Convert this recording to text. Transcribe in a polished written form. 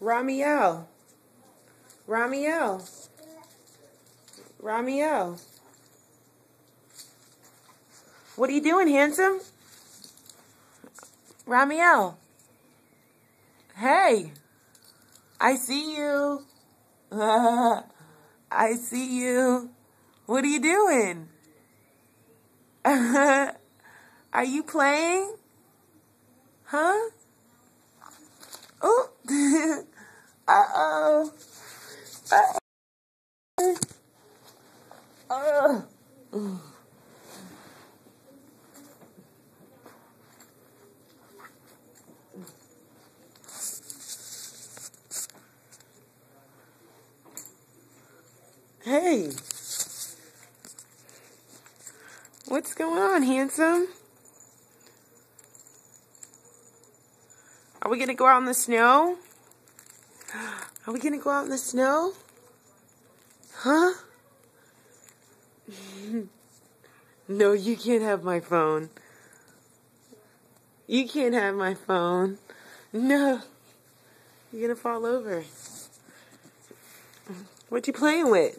Ramiel. Ramiel. Ramiel. What are you doing, handsome? Ramiel. Hey. I see you. I see you. What are you doing? Are you playing? Huh? Oh. Uh-oh. Uh-oh. Hey. What's going on, handsome? Are we going to go out in the snow? Are we going to go out in the snow? Huh? No, you can't have my phone. You can't have my phone. No. You're going to fall over. What you playing with?